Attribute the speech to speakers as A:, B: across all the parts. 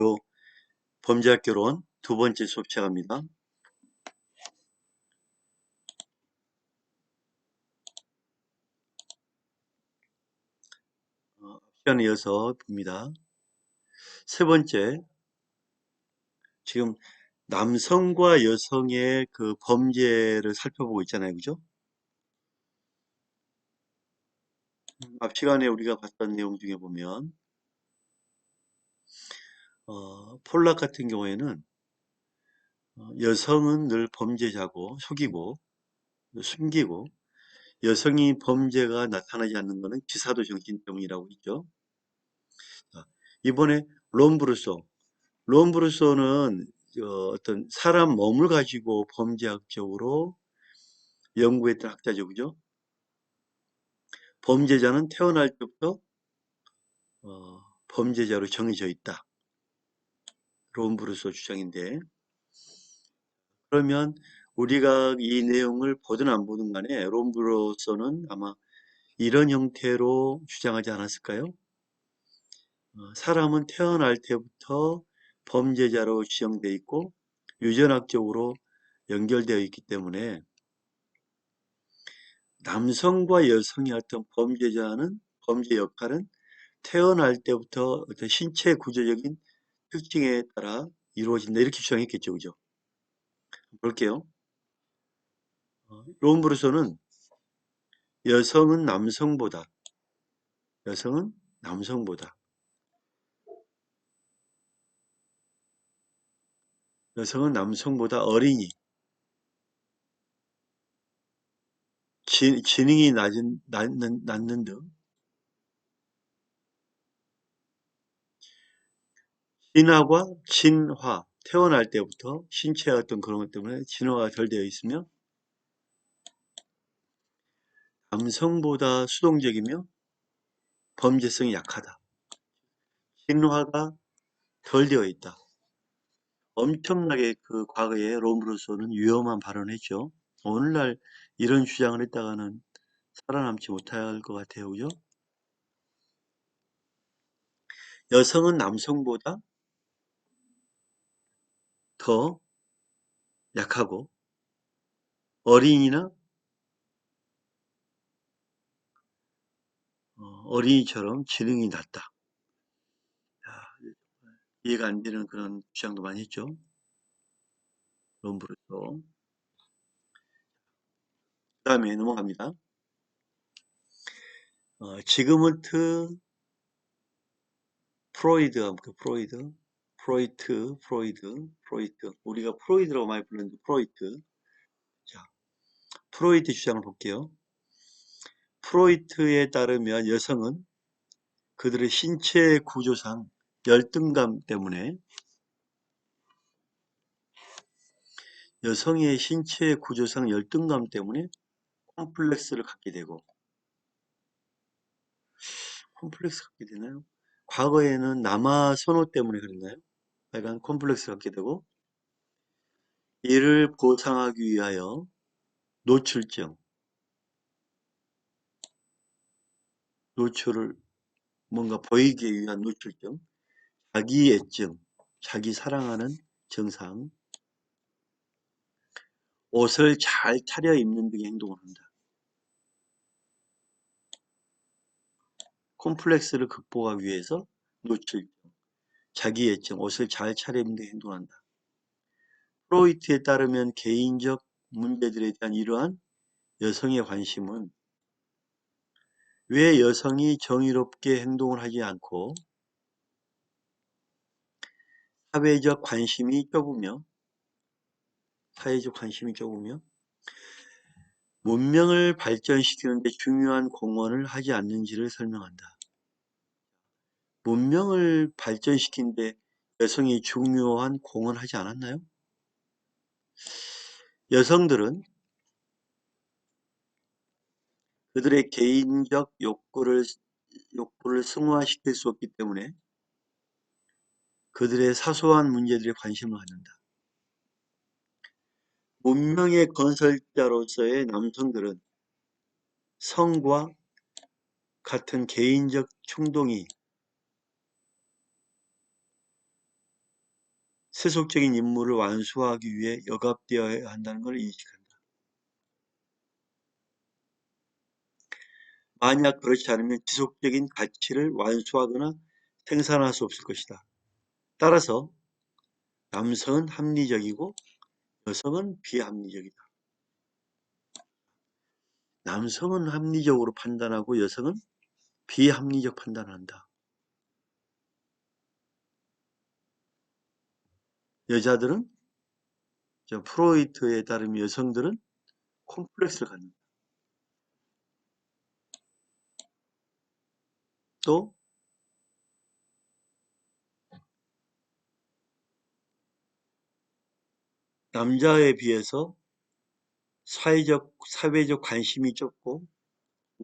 A: 고등학교 범죄학 개론 두 번째 수업 시작합니다. 시간에 이어서 봅니다. 세 번째, 지금 남성과 여성의 그 범죄를 살펴보고 있잖아요. 그죠? 앞 시간에 우리가 봤던 내용 중에 보면 폴락 같은 경우에는 여성은 늘 범죄자고 속이고 숨기고 여성이 범죄가 나타나지 않는 것은 기사도 정신 때문이라고 했죠. 이번에 롬브루소는 어떤 사람 몸을 가지고 범죄학적으로 연구했던 학자죠. 그죠? 범죄자는 태어날 때부터 범죄자로 정해져 있다. 롬브루소 주장인데, 그러면 우리가 이 내용을 보든 안 보든 간에 롬브루소는 아마 이런 형태로 주장하지 않았을까요? 사람은 태어날 때부터 범죄자로 지정되어 있고 유전학적으로 연결되어 있기 때문에 남성과 여성의 어떤 범죄 역할은 태어날 때부터 어떤 신체 구조적인 특징에 따라 이루어진다. 이렇게 주장했겠죠. 그죠? 볼게요. 롬브루소는 여성은 남성보다, 여성은 남성보다, 여성은 남성보다 어린이, 지능이 낮는 등, 진화, 태어날 때부터 신체의 어떤 그런 것 때문에 진화가 덜 되어 있으며 남성보다 수동적이며 범죄성이 약하다. 진화가 덜 되어 있다. 엄청나게 그 과거에 롬브루소는 위험한 발언을 했죠. 오늘날 이런 주장을 했다가는 살아남지 못할 것 같아요. 그죠? 여성은 남성보다 더 약하고 어린이나 어린이처럼 지능이 낮다. 이해가 안 되는 그런 주장도 많이 했죠. 롬브루소. 그 다음에 넘어갑니다. 지그문트 프로이드, 프로이트. 우리가 프로이드라고 많이 부르는데 프로이트. 자, 프로이트 주장을 볼게요. 프로이트에 따르면 여성은 그들의 신체 구조상 열등감 때문에 여성의 신체 구조상 열등감 때문에 콤플렉스를 갖게 되고 콤플렉스 갖게 되나요? 과거에는 남아 선호 때문에 그랬나요? 약간 콤플렉스 갖게 되고 이를 보상하기 위하여 노출증, 노출을 뭔가 보이기 위한 노출증, 자기애증, 자기 사랑하는 증상, 옷을 잘 차려입는 등의 행동을 한다. 콤플렉스를 극복하기 위해서 노출증, 자기애증, 옷을 잘 차려입는 등의 행동을 한다. 프로이트에 따르면 개인적 문제들에 대한 이러한 여성의 관심은 왜 여성이 정의롭게 행동을 하지 않고 사회적 관심이 좁으며 문명을 발전시키는 데 중요한 공헌을 하지 않는지를 설명한다. 문명을 발전시키는 데 여성이 중요한 공헌을 하지 않았나요? 여성들은 그들의 개인적 욕구를 승화시킬 수 없기 때문에 그들의 사소한 문제들에 관심을 갖는다. 문명의 건설자로서의 남성들은 성과 같은 개인적 충동이 세속적인 임무를 완수하기 위해 억압되어야 한다는 걸 인식한다. 만약 그렇지 않으면 지속적인 가치를 완수하거나 생산할 수 없을 것이다. 따라서 남성은 합리적이고 여성은 비합리적이다. 남성은 합리적으로 판단하고 여성은 비합리적 판단을 한다. 여자들은, 프로이트에 따르면 여성들은 콤플렉스를 갖는다. 또 남자에 비해서 사회적 관심이 적고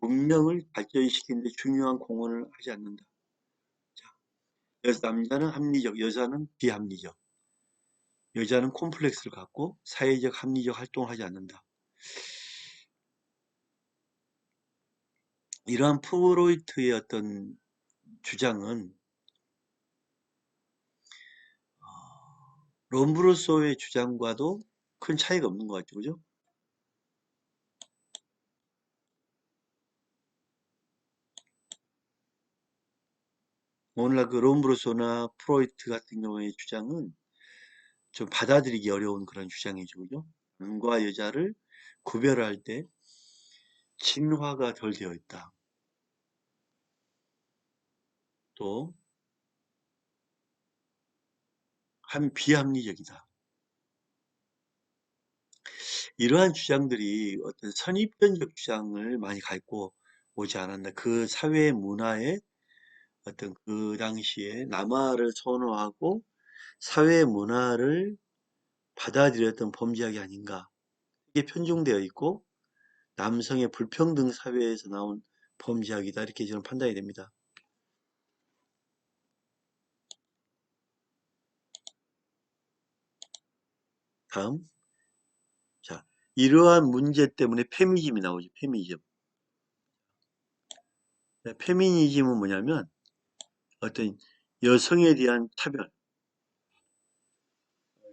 A: 문명을 발전시키는 데 중요한 공헌을 하지 않는다. 남자는 합리적, 여자는 비합리적. 여자는 콤플렉스를 갖고 사회적 합리적 활동을 하지 않는다. 이러한 프로이트의 어떤 주장은 롬브로소의 주장과도 큰 차이가 없는 것 같죠, 그죠? 오늘날 그 롬브로소나 프로이트 같은 경우의 주장은 좀 받아들이기 어려운 그런 주장이죠, 그죠? 남과 여자를 구별할 때 진화가 덜 되어 있다. 또 비합리적이다. 이러한 주장들이 어떤 선입견적 주장을 많이 갖고 오지 않았나. 그 사회 문화에 어떤 그 당시에 남아를 선호하고 사회 문화를 받아들였던 범죄학이 아닌가. 이게 편중되어 있고 남성의 불평등 사회에서 나온 범죄학이다. 이렇게 저는 판단이 됩니다. 다음. 자, 이러한 문제 때문에 페미니즘이 나오죠. 페미니즘. 페미니즘은 뭐냐면 어떤 여성에 대한 차별,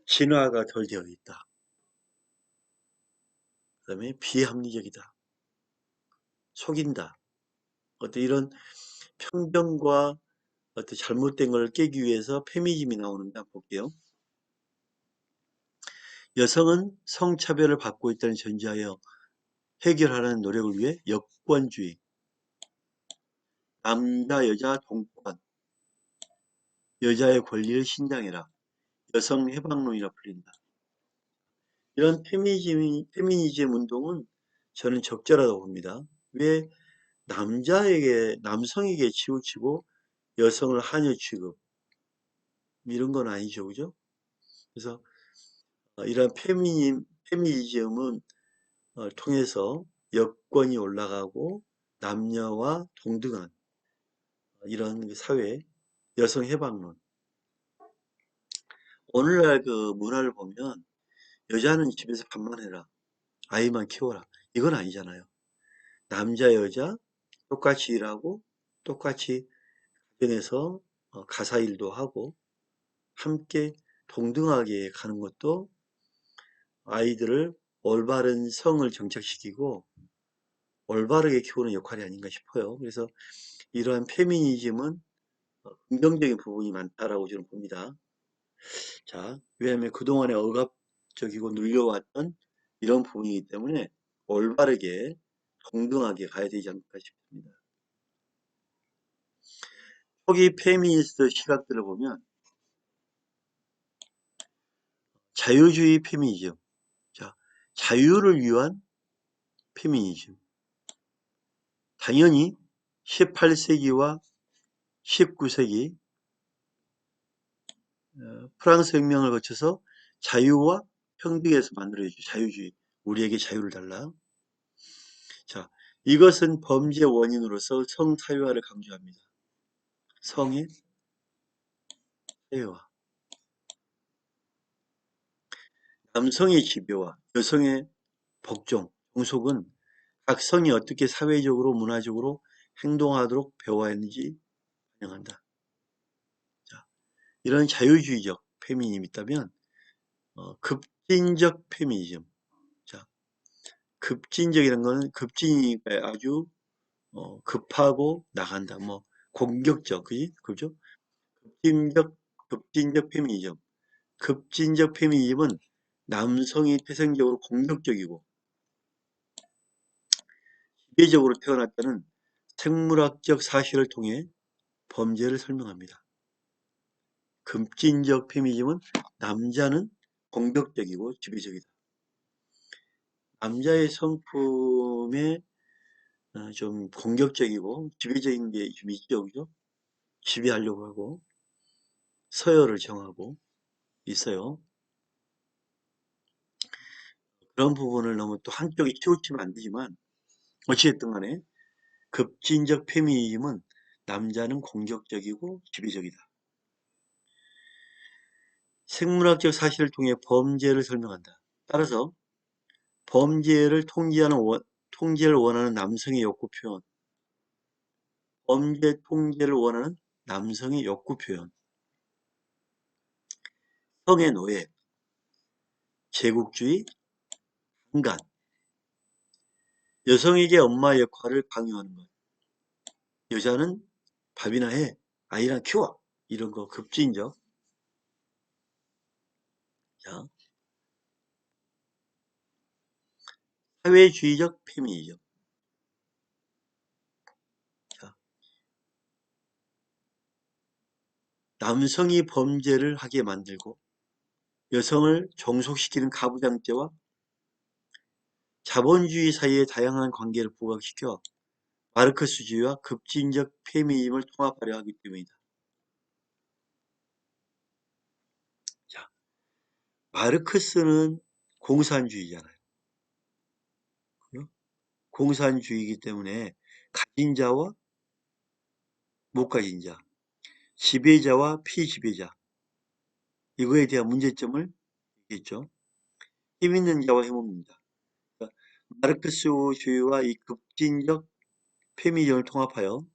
A: 진화가 덜 되어 있다. 그 다음에 비합리적이다. 속인다. 어떤 이런 편견과 어떤 잘못된 걸 깨기 위해서 페미니즘이 나오는데 한번 볼게요. 여성은 성차별을 받고 있다는 전제하여 해결하라는 노력을 위해 여권주의, 남자 여자 동권, 여자의 권리를 신장해라, 여성 해방론이라 불린다. 이런 페미니즘 운동은 저는 적절하다고 봅니다. 왜 남성에게 치우치고 여성을 하녀 취급, 이런 건 아니죠, 그죠? 그래서 이런 페미니즘은 통해서 여권이 올라가고 남녀와 동등한 이런 사회, 여성 해방론. 오늘날 그 문화를 보면 여자는 집에서 밥만 해라, 아이만 키워라. 이건 아니잖아요. 남자, 여자 똑같이 일하고 똑같이 가정에서 가사 일도 하고 함께 동등하게 가는 것도 아이들을 올바른 성을 정착시키고 올바르게 키우는 역할이 아닌가 싶어요. 그래서 이러한 페미니즘은 긍정적인 부분이 많다라고 저는 봅니다. 자, 왜냐하면 그동안에 억압적이고 눌려왔던 이런 부분이기 때문에 올바르게 동등하게 가야 되지 않을까 싶습니다. 초기 페미니스트 시각들을 보면 자유주의 페미니즘, 자, 자유를 위한 페미니즘. 당연히 18세기와 19세기 프랑스 혁명을 거쳐서 자유와 평등에서 만들어지죠. 자유주의. 우리에게 자유를 달라. 자, 이것은 범죄 원인으로서 성사회화를 강조합니다. 성의 사회화. 남성의 지배와 여성의 복종, 종속은 각 성이 어떻게 사회적으로 문화적으로 행동하도록 배워야 하는지 반영한다. 자, 이런 자유주의적 페미니즘이 있다면 급진적 페미니즘. 자, 급진적이라는 거는 급진이니까 아주 급하고 나간다. 뭐 공격적, 그죠? 급진적 페미니즘. 급진적 페미니즘은 남성이 태생적으로 공격적이고 기계적으로 태어났다는 생물학적 사실을 통해 범죄를 설명합니다. 급진적 페미니즘은 남자는 공격적이고 지배적이다. 남자의 성품에 좀 공격적이고 지배적인 게 좀 있죠, 그죠? 지배하려고 하고 서열을 정하고 있어요. 그런 부분을 너무 또 한쪽에 치우치면 안 되지만 어찌됐든 간에 급진적 페미니즘은 남자는 공격적이고 지배적이다. 생물학적 사실을 통해 범죄를 설명한다. 따라서 범죄를 통제를 원하는 남성의 욕구 표현, 범죄 통제를 원하는 남성의 욕구 표현, 성의 노예, 제국주의, 인간, 여성에게 엄마 역할을 강요하는 것, 여자는 밥이나 해, 아이랑 키워, 이런 거 급진적. 자, 사회주의적 페미니즘. 자, 남성이 범죄를 하게 만들고 여성을 종속시키는 가부장제와 자본주의 사이의 다양한 관계를 부각시켜 마르크스주의와 급진적 페미니즘을 통합하려 하기 때문이다. 자, 마르크스는 공산주의잖아요. 공산주의이기 때문에 가진 자와 못 가진 자, 지배자와 피지배자, 이거에 대한 문제점을 얘기했죠. 힘 있는 자와 힘없는 자. 그러니까 마르크스주의와 이 급진적 페미니즘을 통합하여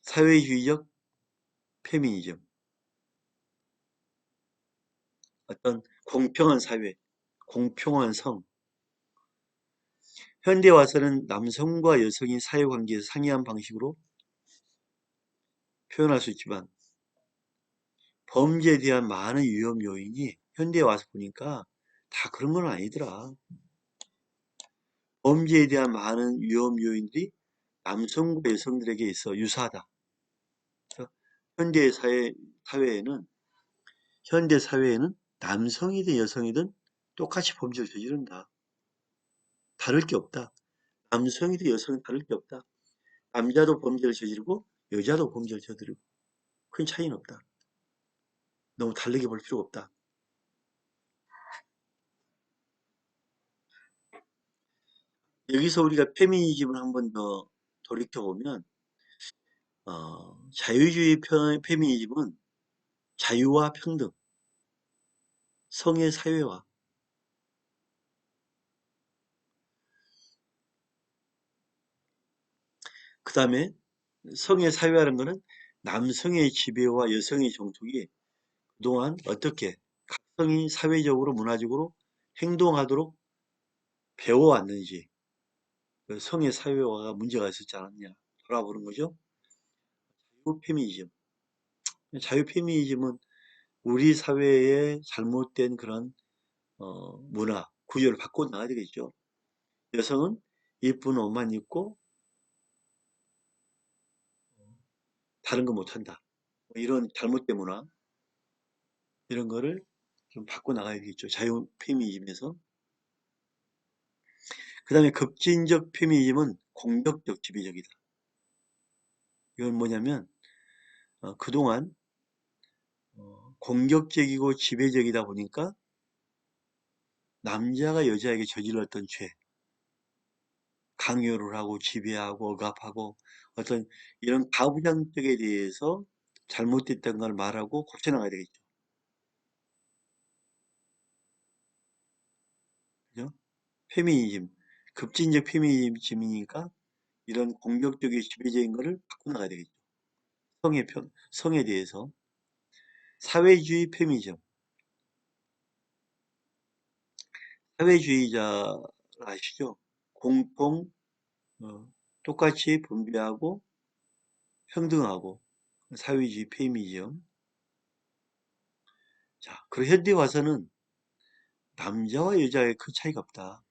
A: 사회주의적 페미니즘, 어떤 공평한 사회, 공평한 성, 현대 와서는 남성과 여성이 사회관계에서 상이한 방식으로 표현할 수 있지만 범죄에 대한 많은 위험 요인이 현대에 와서 보니까 다 그런 건 아니더라. 범죄에 대한 많은 위험 요인들이 남성과 여성들에게 있어 유사하다. 현대 사회에는 현대 사회에는 남성이든 여성이든 똑같이 범죄를 저지른다. 다를 게 없다. 남성이든 여성이든 다를 게 없다. 남자도 범죄를 저지르고 여자도 범죄를 저지르고 큰 차이는 없다. 너무 다르게 볼 필요가 없다. 여기서 우리가 페미니즘을 한 번 더 돌이켜보면 자유주의 페미니즘은 자유와 평등, 성의 사회화, 그 다음에 성의 사회화라는 것은 남성의 지배와 여성의 정통이 그동안 어떻게 각성이 사회적으로 문화적으로 행동하도록 배워왔는지 그 성의 사회화가 문제가 있었지 않았냐 돌아보는 거죠. 자유 페미니즘. 자유 페미니즘은 우리 사회의 잘못된 그런 문화, 구조를 바꿔 나가야 되겠죠. 여성은 예쁜 옷만 입고 다른 거 못한다. 뭐 이런 잘못된 문화, 이런 거를 좀 바꿔 나가야겠죠. 자유 페미니즘에서. 그 다음에 급진적 페미니즘은 공격적 지배적이다. 이건 뭐냐면 그동안 공격적이고 지배적이다 보니까 남자가 여자에게 저질렀던 죄, 강요를 하고 지배하고 억압하고 어떤 이런 가부장적에 대해서 잘못됐던 걸 말하고 고쳐나가야 되겠죠. 그죠? 페미니즘, 급진적 페미니즘이니까 이런 공격적이고 지배적인 거를 바꿔나가야 되겠죠. 성에 대해서. 사회주의 페미니즘. 사회주의자 아시죠? 공통, 똑같이 분배하고 평등하고 사회주의 페미니즘. 자, 그리고 현대 와서는 남자와 여자의 큰 차이가 없다.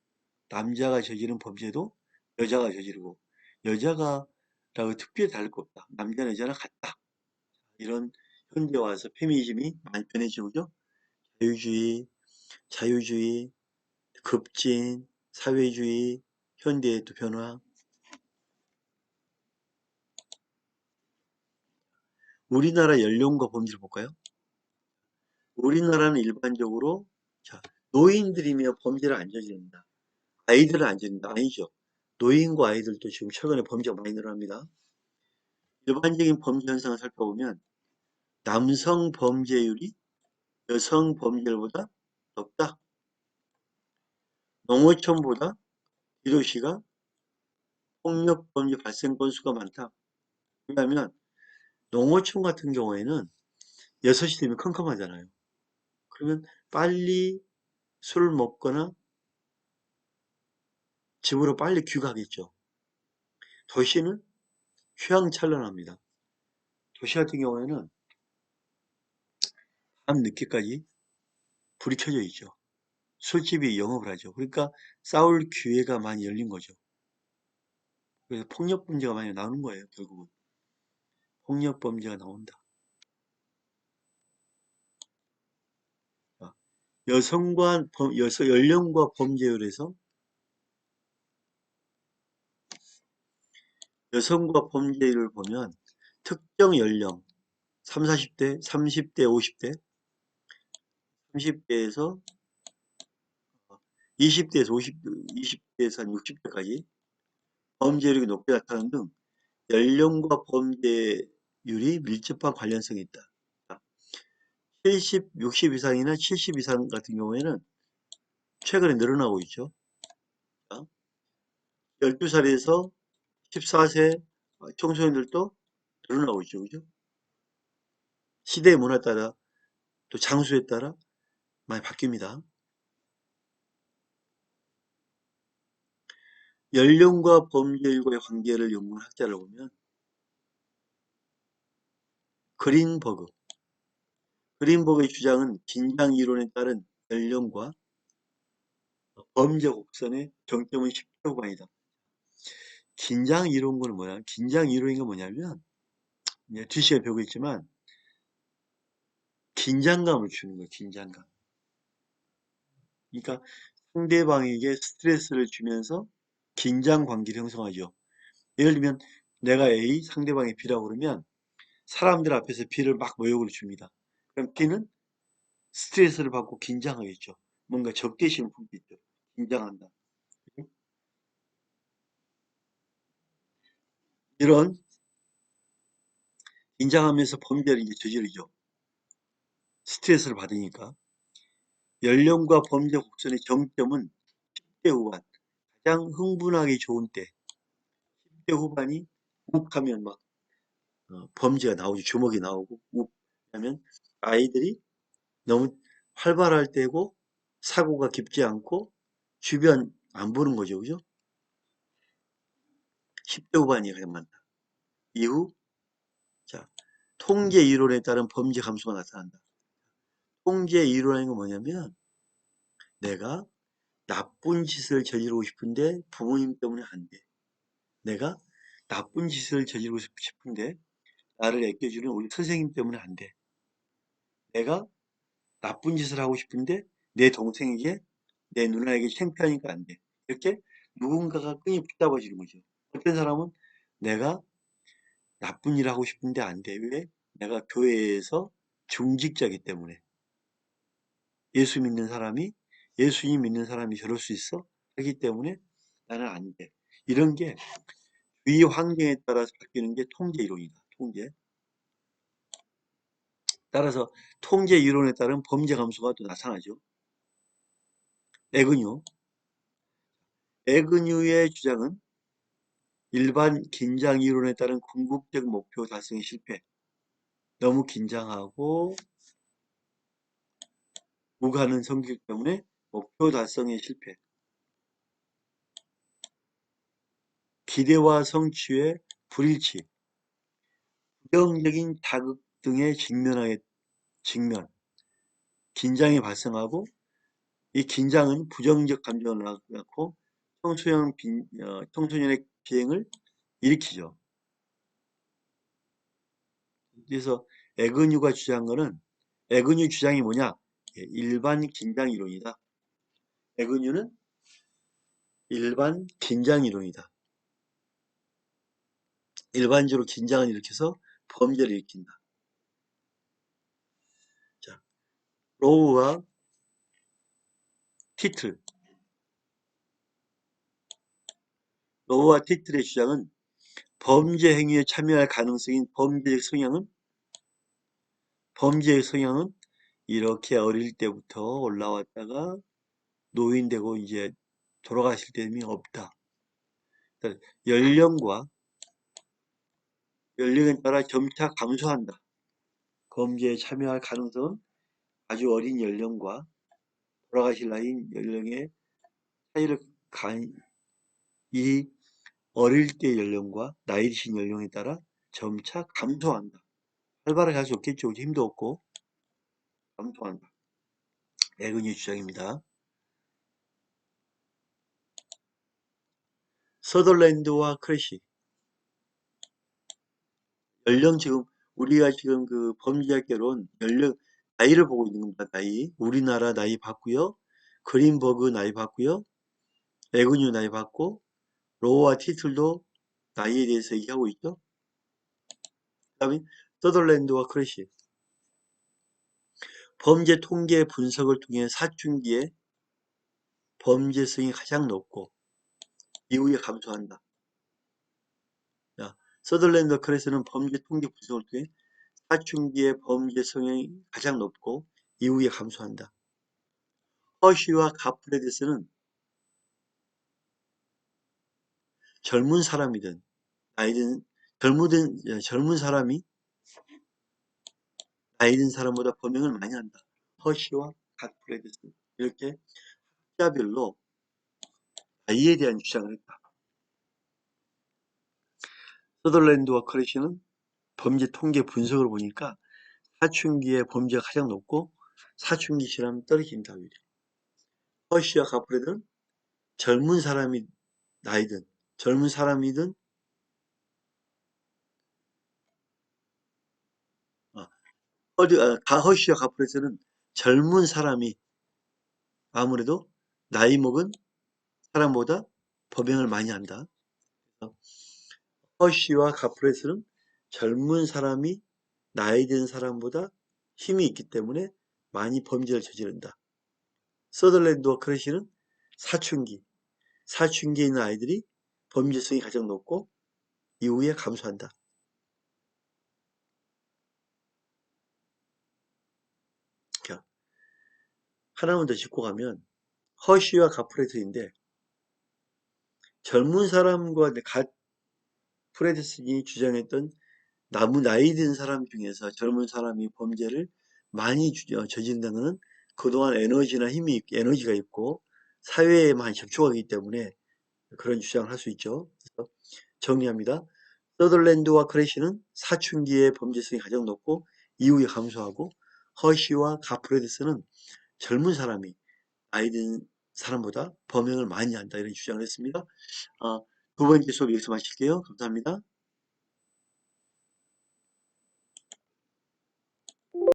A: 남자가 저지른 범죄도 여자가 저지르고 여자가라고 특별히 다를 거 없다. 남자는 여자랑 같다. 이런 현대 와서 페미니즘이 많이 변해지고 죠 자유주의, 급진, 사회주의, 현대의 또 변화. 우리나라 연령과 범죄를 볼까요? 우리나라는 일반적으로 자, 노인들이며 범죄를 안 저지릅니다. 아이들은 안 저지른다. 아니죠. 노인과 아이들도 지금 최근에 범죄가 많이 늘어납니다. 일반적인 범죄 현상을 살펴보면 남성 범죄율이 여성 범죄율보다 높다. 농어촌보다 기도시가 폭력 범죄 발생 건수가 많다. 왜냐하면 농어촌 같은 경우에는 6시 되면 컴컴하잖아요. 그러면 빨리 술을 먹거나 집으로 빨리 귀가하겠죠. 도시는 휘황찬란합니다. 도시 같은 경우에는 밤 늦게까지 불이 켜져 있죠. 술집이 영업을 하죠. 그러니까 싸울 기회가 많이 열린 거죠. 그래서 폭력 범죄가 많이 나오는 거예요. 결국은 폭력 범죄가 나온다. 연령과 범죄율에서 여성과 범죄율을 보면 특정 연령 3, 40대, 30대, 50대, 30대에서 20대에서 20대에서 한 60대까지 범죄율이 높게 나타나는 등 연령과 범죄율이 밀접한 관련성이 있다. 70, 60 이상이나 70 이상 같은 경우에는 최근에 늘어나고 있죠. 12살에서 14세 청소년들도 늘어나고 있죠. 그죠? 시대의 문화에 따라 또 장소에 따라 많이 바뀝니다. 연령과 범죄율과의 관계를 연구한 학자를 보면 그린버그, 그린버그의 주장은 긴장 이론에 따른 연령과 범죄 곡선의 정점은 10대 후반이다. 긴장 이론은 뭐야? 긴장 이론이 뭐냐면 뒤시에 배우고 있지만 긴장감을 주는 거예요. 긴장감. 그러니까 상대방에게 스트레스를 주면서 긴장 관계를 형성하죠. 예를 들면 내가 A, 상대방이 B라고 그러면 사람들 앞에서 B를 막 모욕을 줍니다. 그럼 B는 스트레스를 받고 긴장하겠죠. 뭔가 적대심을 품겠죠. 긴장한다. 이런 긴장하면서 범죄를 이제 저지르죠. 스트레스를 받으니까. 연령과 범죄 곡선의 정점은 10대 후반. 가장 흥분하기 좋은 때. 10대 후반이 욱하면 막 범죄가 나오죠. 주먹이 나오고 욱 하면 아이들이 너무 활발할 때고 사고가 깊지 않고 주변 안 보는 거죠. 그죠? 10대 후반이 가장 많다. 이후 자 통제 이론에 따른 범죄 감소가 나타난다. 통제 이론이라는 건 뭐냐면 내가 나쁜 짓을 저지르고 싶은데 부모님 때문에 안 돼. 내가 나쁜 짓을 저지르고 싶은데 나를 애껴주는 우리 선생님 때문에 안 돼. 내가 나쁜 짓을 하고 싶은데 내 동생에게 내 누나에게 창피하니까 안 돼. 이렇게 누군가가 끈이 붙잡아지는 거죠. 어떤 사람은 내가 나쁜 일 하고 싶은데 안 돼. 왜? 내가 교회에서 중직자이기 때문에. 예수 믿는 사람이 예수님 믿는 사람이 저럴 수 있어? 하기 때문에 나는 안 돼. 이런 게 주위 환경에 따라서 바뀌는 게 통제 이론이다. 통제. 따라서 통제 이론에 따른 범죄 감소가 또 나타나죠. 에그뉴. 에그뉴의 주장은 일반 긴장 이론에 따른 궁극적 목표 달성의 실패. 너무 긴장하고 우가는 성격 때문에 목표 달성에 실패. 기대와 성취의 불일치. 부정적인 자극 등에 직면, 긴장이 발생하고 이 긴장은 부정적 감정을 낳고 청소년의 비행을 일으키죠. 그래서 에그뉴가 주장한 거는 에그뉴 주장이 뭐냐? 일반 긴장 이론이다. 에그뉴는 일반 긴장 이론이다. 일반적으로 긴장을 일으켜서 범죄를 일으킨다. 자, 로우와 티틀. 로우와 티틀의 주장은 범죄 행위에 참여할 가능성인 범죄의 성향은 이렇게 어릴 때부터 올라왔다가 노인되고 이제 돌아가실 때는 없다. 연령과 연령에 따라 점차 감소한다. 범죄에 참여할 가능성은 아주 어린 연령과 돌아가실 나이 연령의 차이를 이 어릴 때 연령과 나이 드신 연령에 따라 점차 감소한다. 활발하게 할 수 없겠죠. 힘도 없고 감소한다. 에그뉴 주장입니다. 서덜랜드와 크래시. 연령 지금 우리가 지금 그 범죄학개론 연령 나이를 보고 있는 겁니다. 나이. 우리나라 나이 봤고요. 그린버그 나이 봤고요. 에그뉴 나이 봤고 로우와 티틀도 나이에 대해서 얘기하고 있죠. 그 다음에 서덜랜드와 크래시. 범죄 통계 분석을 통해 사춘기에 범죄성이 가장 높고 이후에 감소한다. 자, 서덜랜드와 크래시는 범죄 통계 분석을 통해 사춘기에 범죄성이 가장 높고 이후에 감소한다. 허쉬와 가프레드스는 젊은 사람이든 나이든 젊은 사람이 나이 든 사람보다 범행을 많이 한다. 허쉬와 가프레드스 이렇게 학자별로 나이에 대한 주장을 했다. 서덜랜드와 크래시는 범죄 통계 분석을 보니까 사춘기에 범죄가 가장 높고 사춘기 지나면 떨어진다. 허쉬와 가프레드는 젊은 사람이 나이든 젊은 사람이든 허쉬와 가프레드는 젊은 사람이 아무래도 나이 먹은 사람보다 범행을 많이 한다. 허쉬와 가프레스는 젊은 사람이 나이 든 사람보다 힘이 있기 때문에 많이 범죄를 저지른다. 서덜랜드와 크래시는 사춘기에 있는 아이들이 범죄성이 가장 높고 이후에 감소한다. 하나만 더 짚고 가면 허쉬와 가프레스인데 젊은 사람과 가프레스니 주장했던 나이 든 사람 중에서 젊은 사람이 범죄를 많이 저지른다는 것은 그동안 에너지가 있고 사회에 많이 접촉하기 때문에 그런 주장을 할 수 있죠. 그래서 정리합니다. 서덜랜드와 크래시는 사춘기의 범죄성이 가장 높고 이후에 감소하고 허쉬와 가프레드스는 젊은 사람이 나이 든 사람보다 범행을 많이 한다 이런 주장을 했습니다. 두 번째 수업 여기서 마칠게요. 감사합니다.